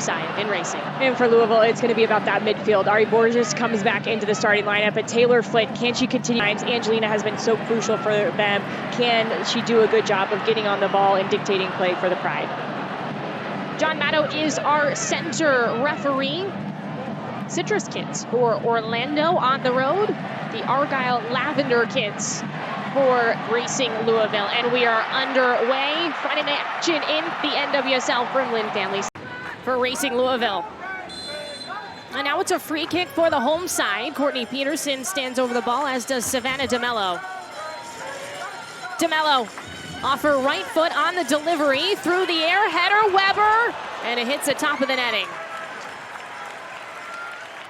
side in Racing. And for Louisville, it's going to be about that midfield. Ari Borges comes back into the starting lineup, but Taylor Flitt, can she continue? Angelina has been so crucial for them. Can she do a good job of getting on the ball and dictating play for the Pride? John Maddow is our center referee. Citrus Kids for Orlando on the road. The Argyle Lavender Kids for Racing Louisville. And we are underway. Friday night action in the NWSL from Lynn families for Racing Louisville. And now it's a free kick for the home side. Courtney Peterson stands over the ball, as does Savannah DeMello. DeMello off her right foot on the delivery, through the air, header, Weber, and it hits the top of the netting.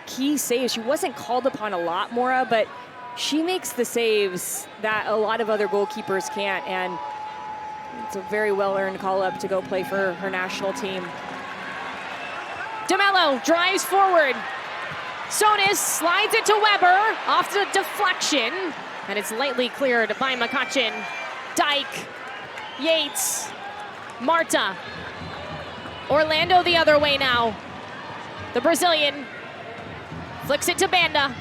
Key save. She wasn't called upon a lot, Maura, but she makes the saves that a lot of other goalkeepers can't, and it's a very well-earned call-up to go play for her national team. DeMello drives forward. Sonis slides it to Weber, off the deflection, and it's lightly cleared by McCutcheon. Dyke, Yates, Marta. Orlando the other way now. The Brazilian flicks it to Banda.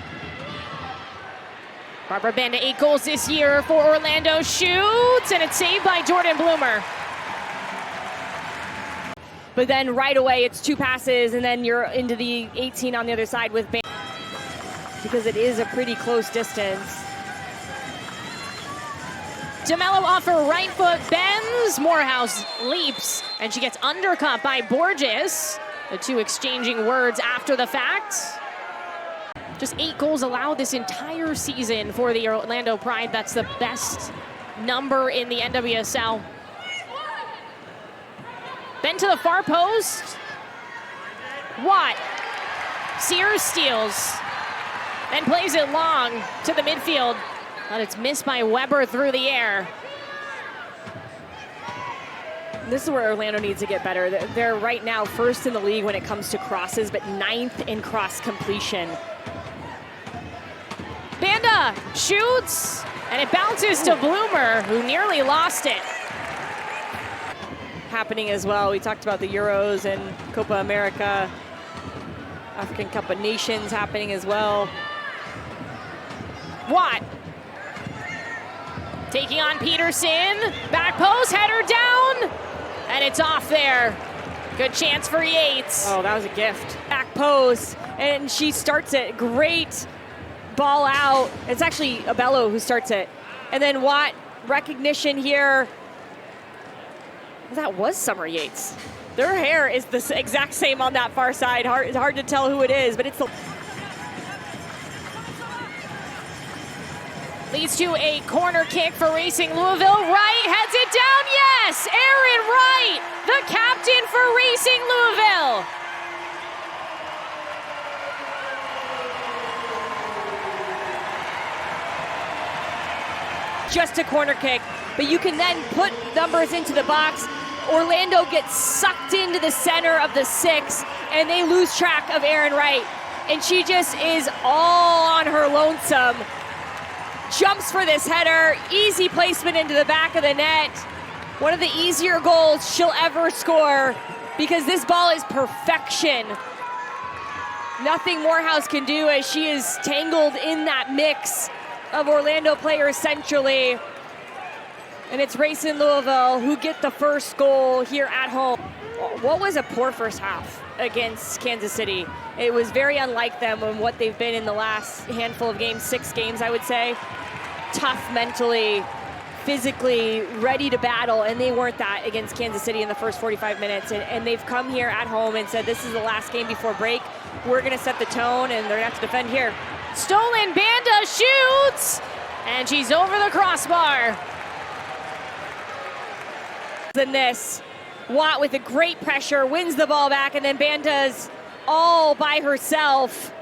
Barbara Banda, 8 goals this year for Orlando, shoots, and it's saved by Jordan Bloomer. But then right away, it's 2 passes, and then you're into the 18 on the other side with Banda, because it is a pretty close distance. DeMello off her right foot, bends, Morehouse leaps, and she gets undercut by Borges. The two exchanging words after the fact. Just 8 goals allowed this entire season for the Orlando Pride. That's the best number in the NWSL. Then to the far post. Watt. Sears steals. Then plays it long to the midfield. But it's missed by Weber through the air. This is where Orlando needs to get better. They're right now first in the league when it comes to crosses, but 9th in cross completion. Banda shoots, and it bounces to Bloomer, who nearly lost it. Happening as well. We talked about the Euros and Copa America, African Cup of Nations happening as well. Watt taking on Peterson, back post, header down, and it's off there. Good chance for Yates. Oh, that was a gift. Back post, and she starts it. Great ball out. It's actually Abello who starts it. And then Watt, recognition here. That was Summer Yates. Their hair is the exact same on that far side. It's hard to tell who it is, but it's the... Leads to a corner kick for Racing Louisville. Wright heads it down, yes! Aaron Wright, the captain for Racing Louisville. Just a corner kick, but you can then put numbers into the box. Orlando gets sucked into the center of the 6, and they lose track of Aaron Wright. And she just is all on her lonesome. Jumps for this header, easy placement into the back of the net. One of the easier goals she'll ever score, because this ball is perfection. Nothing Morehouse can do, as she is tangled in that mix of Orlando players centrally. And it's Racing Louisville who get the first goal here at home. What was a poor first half against Kansas City. It was very unlike them and what they've been in the last handful of games, 6 games, I would say. Tough mentally, physically, ready to battle, and they weren't that against Kansas City in the first 45 minutes. And they've come here at home and said, this is the last game before break. We're gonna set the tone, and they're gonna have to defend here. Stolen, Banda shoots, and she's over the crossbar. Than this, Watt with a great pressure, wins the ball back, and then Banda's all by herself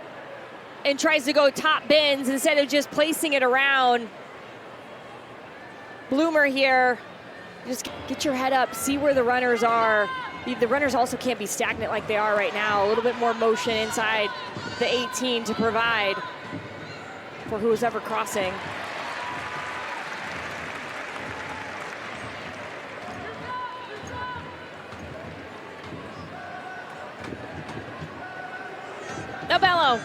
and tries to go top bins instead of just placing it around. Bloomer here, just get your head up, see where the runners are. The runners also can't be stagnant like they are right now. A little bit more motion inside the 18 to provide for who's ever crossing. Nobello.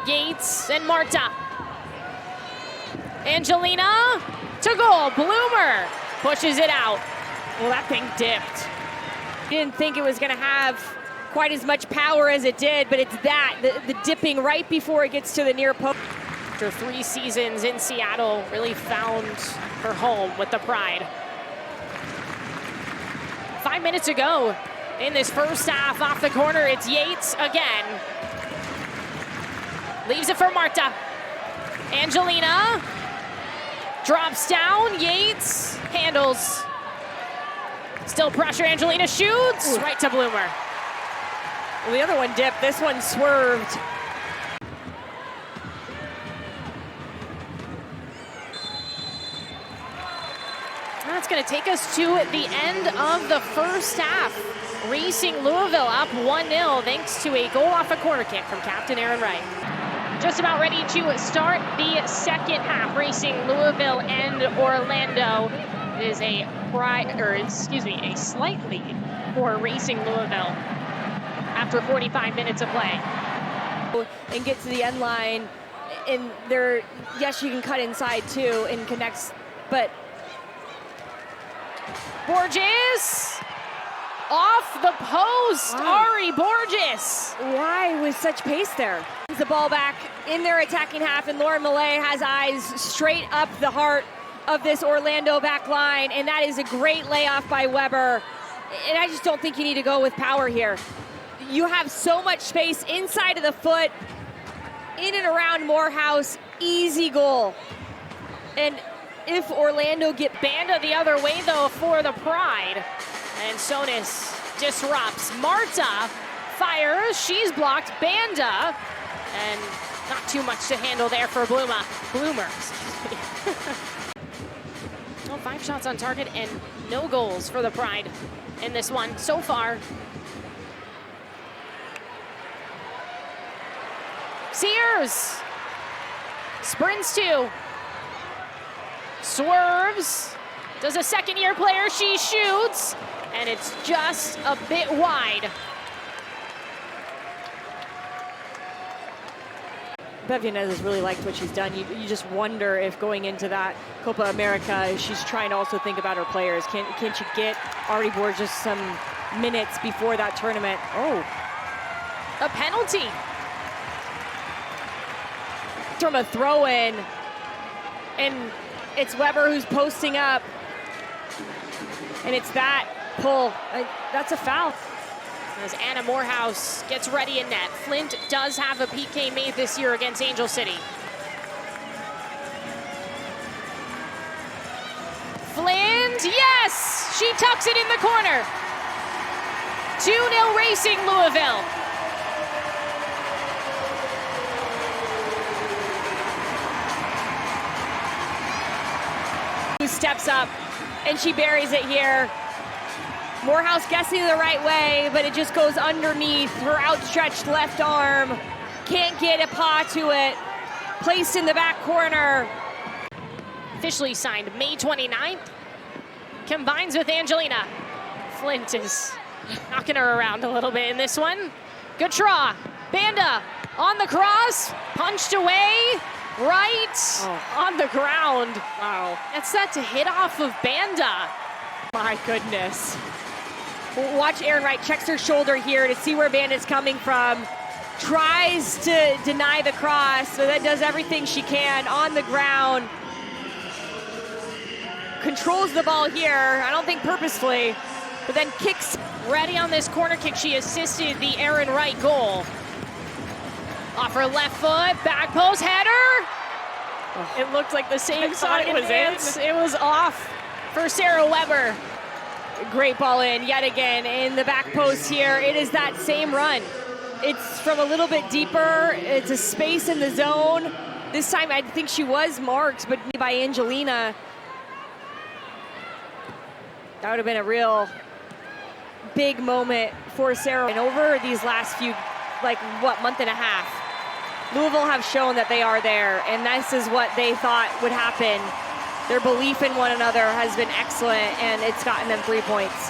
Yates and Marta. Angelina to goal. Bloomer pushes it out. Well, that thing dipped. Didn't think it was going to have quite as much power as it did, but it's the dipping right before it gets to the near post. After 3 seasons in Seattle, really found her home with the Pride. 5 minutes ago in this first half, off the corner, it's Yates again. Leaves it for Marta. Angelina drops down, Yates handles. Still pressure, Angelina shoots. Ooh. Right to Bloomer. Well, the other one dipped, this one swerved. That's going to take us to the end of the first half. Racing Louisville up 1-0 thanks to a goal off a corner kick from captain Aaron Wright. Just about ready to start the second half. Racing Louisville and Orlando. It is a slight lead for Racing Louisville after 45 minutes of play. And get to the end line, and there, yes, you can cut inside too and connects, but Borges off the post. Wow. Ari Borges. Why with such pace there? The ball back in their attacking half, and Lauren Millay has eyes straight up the heart of this Orlando back line, and that is a great layoff by Weber. And I just don't think you need to go with power here. You have so much space inside of the foot, in and around Morehouse, easy goal. And if Orlando get Banda the other way though for the Pride, and Sonis disrupts. Marta fires, she's blocked. Banda, and not too much to handle there for Bloomer. Well, 5 shots on target and no goals for the Pride in this one so far. Sears sprints to, swerves, does a second-year player, she shoots, and it's just a bit wide. Bev Yanez has really liked what she's done. You just wonder if going into that Copa America, she's trying to also think about her players. Can't you get Ari Borges some minutes before that tournament? Oh, a penalty. From a throw-in, and it's Weber who's posting up, and it's that pull. That's a foul. As Anna Morehouse gets ready in net. Flint does have a PK made this year against Angel City. Flint, yes! She tucks it in the corner. 2-0 Racing Louisville. Who steps up, and she buries it here. Morehouse guessing the right way, but it just goes underneath her outstretched left arm. Can't get a paw to it. Placed in the back corner. Officially signed May 29th. Combines with Angelina. Flint is knocking her around a little bit in this one. Good draw. Banda on the cross. Punched away. Right on the ground. Wow. That's set to hit off of Banda. My goodness. Watch Aaron Wright checks her shoulder here to see where Banda's coming from. Tries to deny the cross, so that does everything she can on the ground. Controls the ball here, I don't think purposefully, but then kicks. Ready on this corner kick, she assisted the Aaron Wright goal. Off her left foot, back post header. It looked like the same side it was in. It was off for Sarah Weber. Great ball in yet again in the back post here. It is that same run. It's from a little bit deeper. It's a space in the zone. This time I think she was marked, but by Angelina. That would have been a real big moment for Sarah. And over these last few, month and a half, Louisville have shown that they are there, and this is what they thought would happen. Their belief in one another has been excellent, and it's gotten them 3 points.